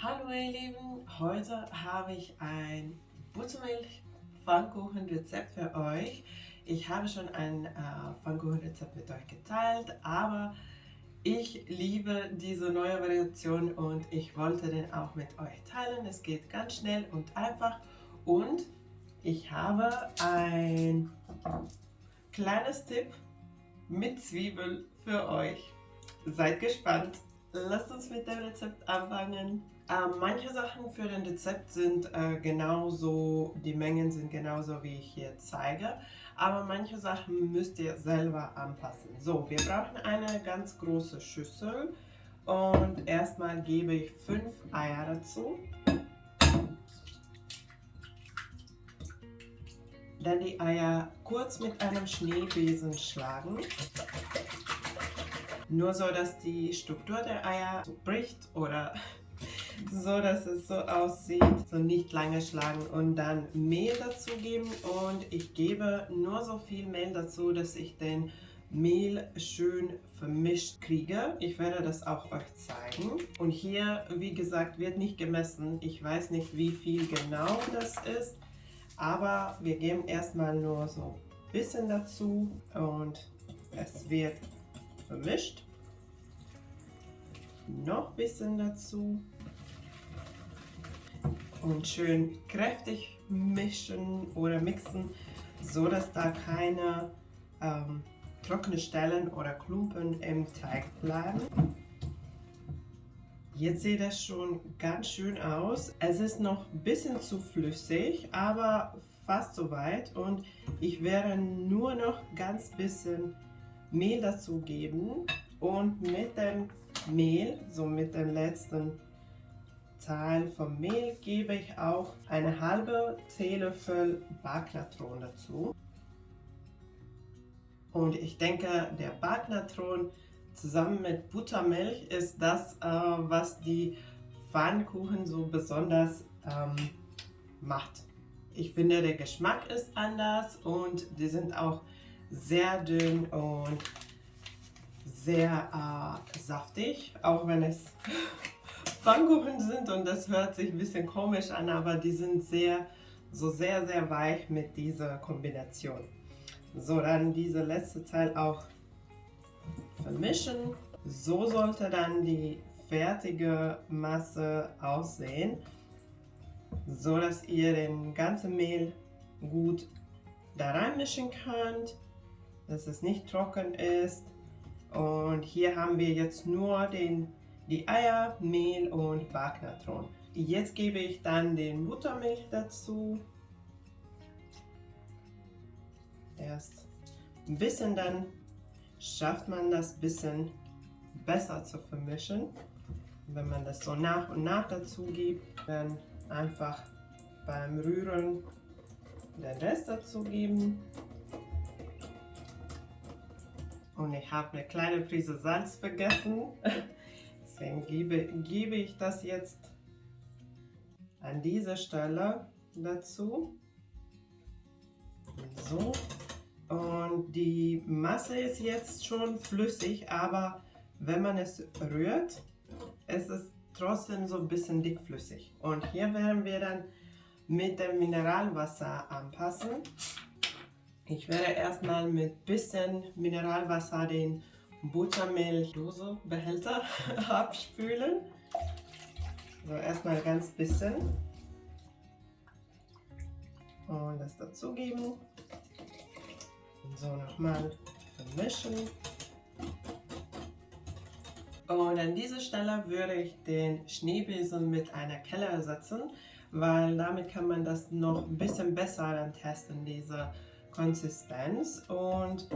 Hallo ihr Lieben, heute habe ich ein Buttermilch-Pfannkuchen-Rezept für euch. Ich habe schon ein Pfannkuchen-Rezept mit euch geteilt, aber ich liebe diese neue Variation und ich wollte den auch mit euch teilen. Es geht ganz schnell und einfach und ich habe ein kleines Tipp mit Zwiebel für euch. Seid gespannt. Lasst uns mit dem Rezept anfangen. Manche Sachen für den Rezept sind genauso, die Mengen sind genauso wie ich hier zeige, aber manche Sachen müsst ihr selber anpassen. So, wir brauchen eine ganz große Schüssel und erstmal gebe ich 5 Eier dazu. Dann die Eier kurz mit einem Schneebesen schlagen. Nur so, dass die Struktur der Eier so bricht oder so, dass es so aussieht. So nicht lange schlagen und dann Mehl dazu geben. Und ich gebe nur so viel Mehl dazu, dass ich den Mehl schön vermischt kriege. Ich werde das auch euch zeigen. Und hier, wie gesagt, wird nicht gemessen. Ich weiß nicht, wie viel genau das ist. Aber wir geben erstmal nur so ein bisschen dazu und es wird vermischt. Noch ein bisschen dazu. Und schön kräftig mischen oder mixen, so dass da keine trockene Stellen oder Klumpen im Teig bleiben. Jetzt sieht das schon ganz schön aus. Es ist noch ein bisschen zu flüssig, aber fast soweit. Und ich werde nur noch ganz bisschen Mehl dazu geben. Und mit dem Mehl, so mit dem letzten Teil vom Mehl, gebe ich auch eine halbe Teelöffel Backnatron dazu. Und ich denke, der Backnatron zusammen mit Buttermilch ist das, was die Pfannkuchen so besonders macht. Ich finde, der Geschmack ist anders und die sind auch sehr dünn und sehr saftig, auch wenn es Pfannkuchen sind und das hört sich ein bisschen komisch an, aber die sind sehr weich mit dieser Kombination. So, dann diese letzte Teil auch vermischen. So sollte dann die fertige Masse aussehen, so dass ihr den ganzen Mehl gut da reinmischen könnt, dass es nicht trocken ist. Und hier haben wir jetzt nur die Eier, Mehl und Backnatron. Jetzt gebe ich dann den Buttermilch dazu. Erst ein bisschen, dann schafft man das ein bisschen besser zu vermischen. Wenn man das so nach und nach dazu gibt, dann einfach beim Rühren den Rest dazu geben. Und ich habe eine kleine Prise Salz vergessen. Deswegen gebe ich das jetzt an dieser Stelle dazu. So. Und die Masse ist jetzt schon flüssig, aber wenn man es rührt, ist es trotzdem so ein bisschen dickflüssig. Und hier werden wir dann mit dem Mineralwasser anpassen. Ich werde erstmal mit bisschen Mineralwasser den Buttermilchdose-Behälter abspülen. So, erstmal ganz bisschen. Und das dazugeben. So, nochmal vermischen. Und an dieser Stelle würde ich den Schneebesen mit einer Kelle ersetzen, weil damit kann man das noch ein bisschen besser dann testen, diese Konsistenz. Und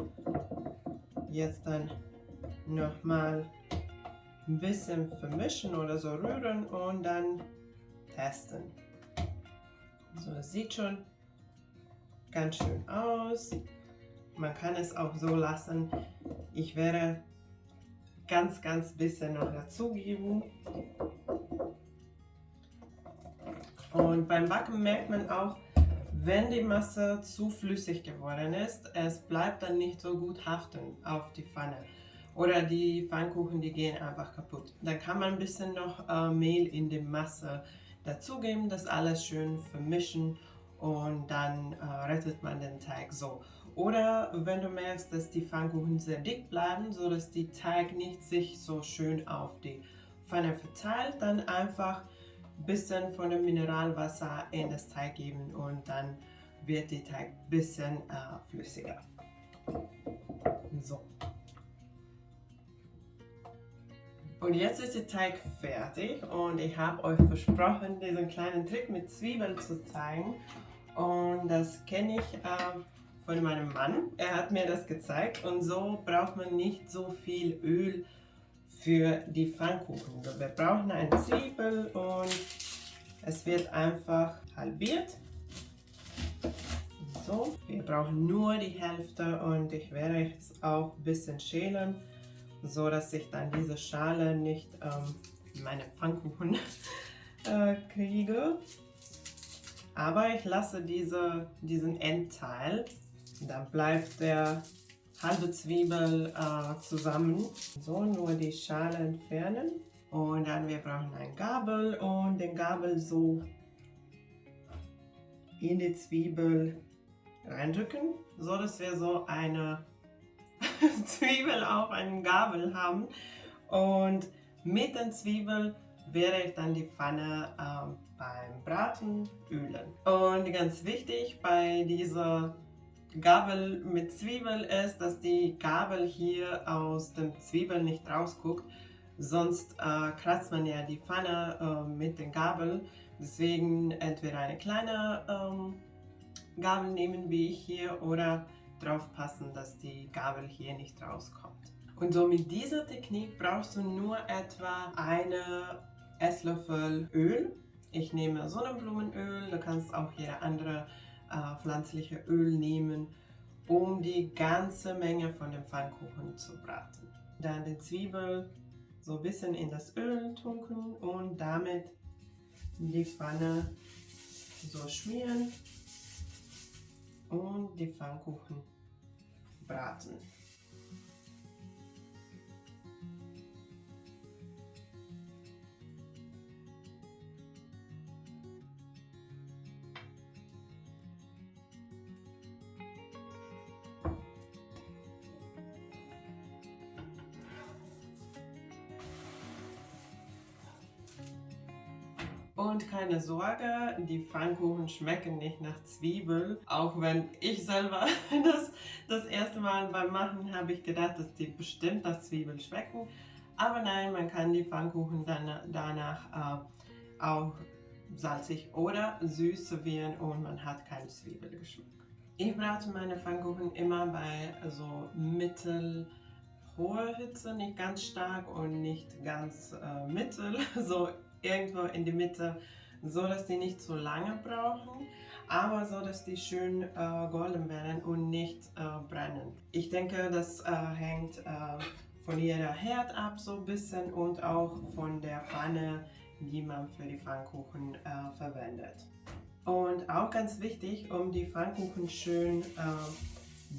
jetzt dann nochmal ein bisschen vermischen oder so rühren und dann testen. So, es sieht schon ganz schön aus. Man kann es auch so lassen. Ich werde ganz bisschen noch dazugeben. Und beim Backen merkt man auch, wenn die Masse zu flüssig geworden ist, es bleibt dann nicht so gut haften auf die Pfanne. Oder die Pfannkuchen, die gehen einfach kaputt. Dann kann man ein bisschen noch Mehl in die Masse dazugeben, das alles schön vermischen und dann rettet man den Teig so. Oder wenn du merkst, dass die Pfannkuchen sehr dick bleiben, so dass die Teig nicht sich so schön auf die Pfanne verteilt, dann einfach ein bisschen von dem Mineralwasser in das Teig geben und dann wird der Teig ein bisschen flüssiger. So. Und jetzt ist der Teig fertig und ich habe euch versprochen, diesen kleinen Trick mit Zwiebeln zu zeigen. Und das kenne ich von meinem Mann. Er hat mir das gezeigt und so braucht man nicht so viel Öl für die Pfannkuchen. Also wir brauchen eine Zwiebel und es wird einfach halbiert. So, wir brauchen nur die Hälfte und ich werde es auch ein bisschen schälen, so dass ich dann diese Schale nicht meine Pfannkuchen kriege. Aber ich lasse diesen Endteil, dann bleibt der halbe Zwiebel zusammen. So, nur die Schale entfernen. Und dann wir brauchen eine Gabel und den Gabel so in die Zwiebel reindrücken, so dass wir so eine Zwiebel auf einem Gabel haben. Und mit den Zwiebeln werde ich dann die Pfanne beim Braten ölen. Und ganz wichtig bei dieser Gabel mit Zwiebel ist, dass die Gabel hier aus dem Zwiebel nicht rausguckt. Sonst kratzt man ja die Pfanne mit den Gabel. Deswegen entweder eine kleine Gabel nehmen wie ich hier oder drauf passen, dass die Gabel hier nicht rauskommt. Und so mit dieser Technik brauchst du nur etwa eine Esslöffel Öl. Ich nehme Sonnenblumenöl, du kannst auch jede andere pflanzliche Öl nehmen, um die ganze Menge von dem Pfannkuchen zu braten. Dann die Zwiebel so ein bisschen in das Öl tunken und damit die Pfanne so schmieren und die Pfannkuchen braten. Und keine Sorge, die Pfannkuchen schmecken nicht nach Zwiebel. Auch wenn ich selber das erste Mal beim Machen habe ich gedacht, dass die bestimmt nach Zwiebel schmecken. Aber nein, man kann die Pfannkuchen dann danach auch salzig oder süß servieren und man hat keinen Zwiebelgeschmack. Ich brate meine Pfannkuchen immer bei so mittelhoher Hitze, nicht ganz stark und nicht ganz mittel, so irgendwo in die Mitte, so dass die nicht so lange brauchen, aber so dass die schön golden werden und nicht brennen. Ich denke, das hängt von jeder Herd ab so ein bisschen und auch von der Pfanne, die man für die Pfannkuchen verwendet. Und auch ganz wichtig, um die Pfannkuchen schön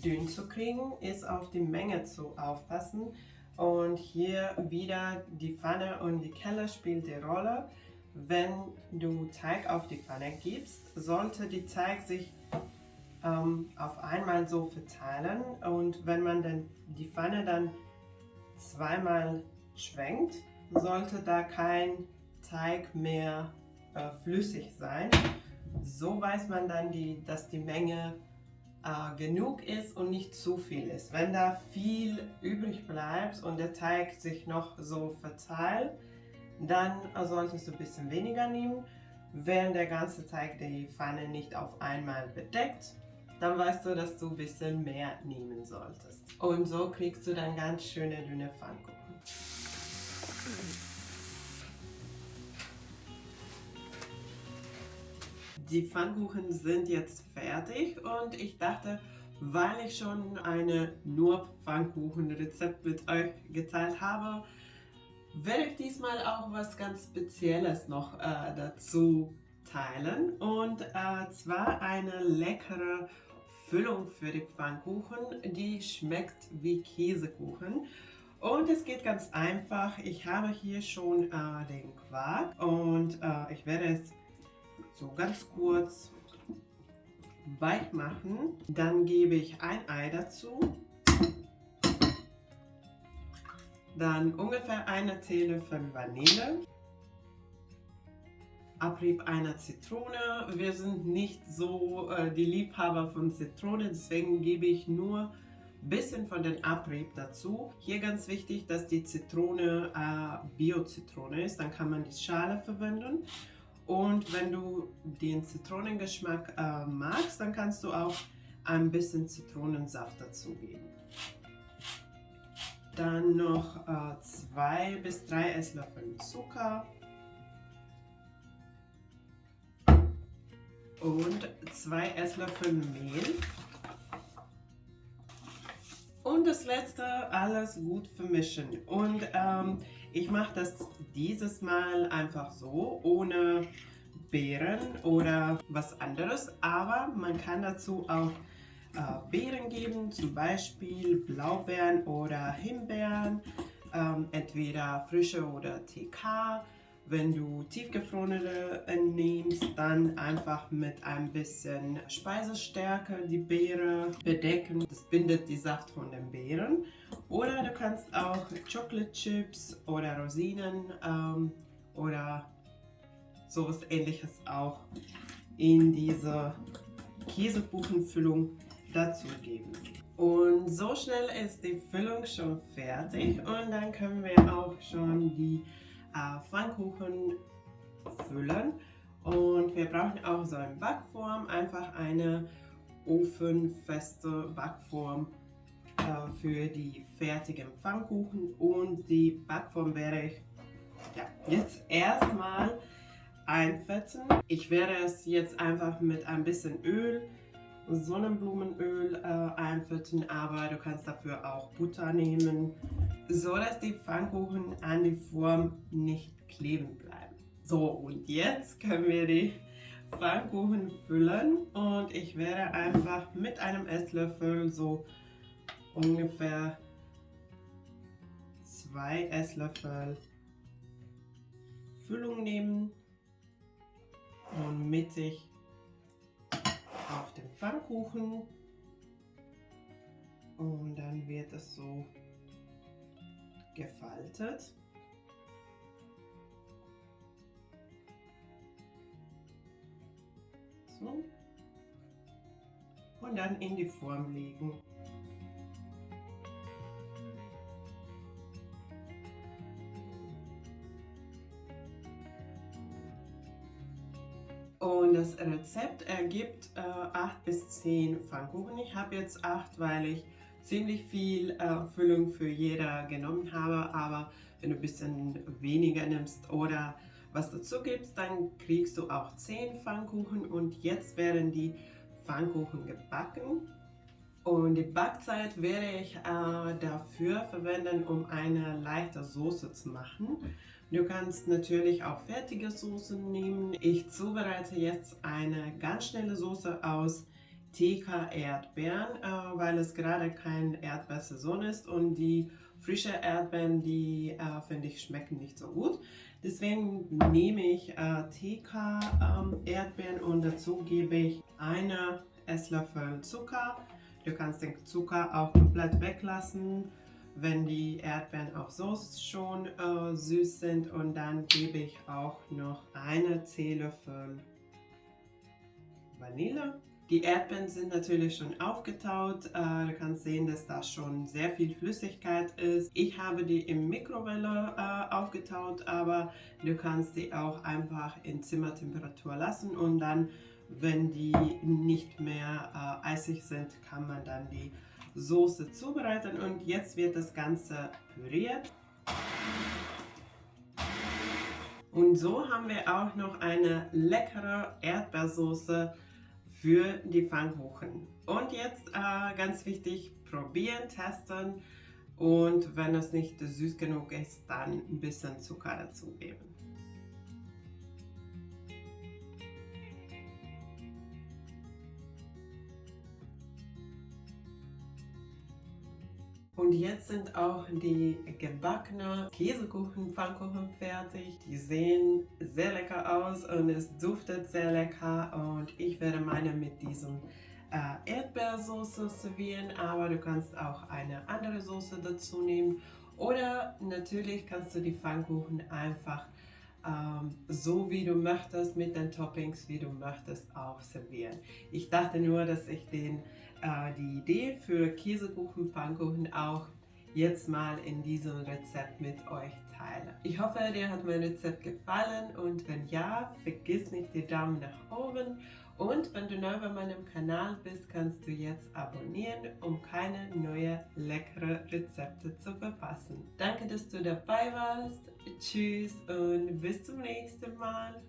dünn zu kriegen, ist auf die Menge zu aufpassen. Und hier wieder die Pfanne und die Kelle spielt die Rolle. Wenn du Teig auf die Pfanne gibst, sollte die Teig sich auf einmal so verteilen. Und wenn man die Pfanne dann zweimal schwenkt, sollte da kein Teig mehr flüssig sein. So weiß man dann, dass die Menge genug ist und nicht zu viel ist. Wenn da viel übrig bleibt und der Teig sich noch so verteilt, dann solltest du ein bisschen weniger nehmen. Wenn der ganze Teig die Pfanne nicht auf einmal bedeckt, dann weißt du, dass du ein bisschen mehr nehmen solltest. Und so kriegst du dann ganz schöne dünne Pfannkuchen. Die Pfannkuchen sind jetzt fertig und ich dachte, weil ich schon eine nur Pfannkuchen-Rezept mit euch geteilt habe, werde ich diesmal auch was ganz Spezielles noch dazu teilen. Und zwar eine leckere Füllung für die Pfannkuchen, die schmeckt wie Käsekuchen. Und es geht ganz einfach. Ich habe hier schon den Quark und ich werde es so ganz kurz weich machen. Dann gebe ich ein Ei dazu. Dann ungefähr eine Teelöffel Vanille. Abrieb einer Zitrone. Wir sind nicht so die Liebhaber von Zitrone, deswegen gebe ich nur ein bisschen von den Abrieb dazu. Hier ganz wichtig, dass die Zitrone Bio-Zitrone ist, dann kann man die Schale verwenden. Und wenn du den Zitronengeschmack magst, dann kannst du auch ein bisschen Zitronensaft dazugeben. Dann noch 2 bis 3 Esslöffel Zucker. Und 2 Esslöffel Mehl. Und das letzte, alles gut vermischen. Und ich mache das dieses Mal einfach so, ohne Beeren oder was anderes. Aber man kann dazu auch Beeren geben, zum Beispiel Blaubeeren oder Himbeeren, entweder frische oder TK. Wenn du tiefgefrorene nimmst, dann einfach mit ein bisschen Speisestärke die Beere bedecken. Das bindet die Saft von den Beeren. Oder du kannst auch Chocolate Chips oder Rosinen oder sowas Ähnliches auch in diese Käsekuchenfüllung dazugeben. Und so schnell ist die Füllung schon fertig und dann können wir auch schon die Pfannkuchen füllen. Und wir brauchen auch so eine Backform, einfach eine ofenfeste Backform für die fertigen Pfannkuchen. Und die Backform werde ich jetzt erstmal einfetten. Ich werde es jetzt einfach mit ein bisschen Öl, Sonnenblumenöl einfetten, aber du kannst dafür auch Butter nehmen, so dass die Pfannkuchen an die Form nicht kleben bleiben. So, und jetzt können wir die Pfannkuchen füllen und ich werde einfach mit einem Esslöffel so ungefähr 2 Esslöffel Füllung nehmen und mittig auf den Pfannkuchen und dann wird es so gefaltet. So. Und dann in die Form legen. Und das Rezept ergibt 8 bis 10 Pfannkuchen. Ich habe jetzt 8, weil ich ziemlich viel Füllung für jeder genommen habe. Aber wenn du ein bisschen weniger nimmst oder was dazu gibst, dann kriegst du auch 10 Pfannkuchen. Und jetzt werden die Pfannkuchen gebacken. Und die Backzeit werde ich dafür verwenden, um eine leichte Soße zu machen. Du kannst natürlich auch fertige Soßen nehmen. Ich zubereite jetzt eine ganz schnelle Soße aus TK Erdbeeren, weil es gerade keine Erdbeersaison ist und die frischen Erdbeeren, die finde ich schmecken nicht so gut. Deswegen nehme ich TK Erdbeeren und dazu gebe ich einen Esslöffel Zucker. Du kannst den Zucker auch komplett weglassen, wenn die Erdbeeren auch so schon süß sind. Und dann gebe ich auch noch eine Teelöffel Vanille. Die Erdbeeren sind natürlich schon aufgetaut. Du kannst sehen, dass da schon sehr viel Flüssigkeit ist. Ich habe die im Mikrowelle aufgetaut, aber du kannst die auch einfach in Zimmertemperatur lassen und dann, wenn die nicht mehr eisig sind, kann man dann die Soße zubereiten. Und jetzt wird das Ganze püriert. Und so haben wir auch noch eine leckere Erdbeersoße für die Pfannkuchen. Und jetzt ganz wichtig, probieren, testen und wenn es nicht süß genug ist, dann ein bisschen Zucker dazugeben. Und jetzt sind auch die gebackenen Käsekuchen-Pfannkuchen fertig. Die sehen sehr lecker aus und es duftet sehr lecker. Und ich werde meine mit diesem Erdbeersoße servieren, aber du kannst auch eine andere Soße dazu nehmen. Oder natürlich kannst du die Pfannkuchen einfach so wie du möchtest, mit den Toppings, wie du möchtest, auch servieren. Ich dachte nur, dass ich die Idee für Käsekuchen, Pfannkuchen auch jetzt mal in diesem Rezept mit euch teile. Ich hoffe, dir hat mein Rezept gefallen und wenn ja, vergiss nicht den Daumen nach oben und wenn du neu bei meinem Kanal bist, kannst du jetzt abonnieren, um keine neuen leckeren Rezepte zu verpassen. Danke, dass du dabei warst. Tschüss und bis zum nächsten Mal.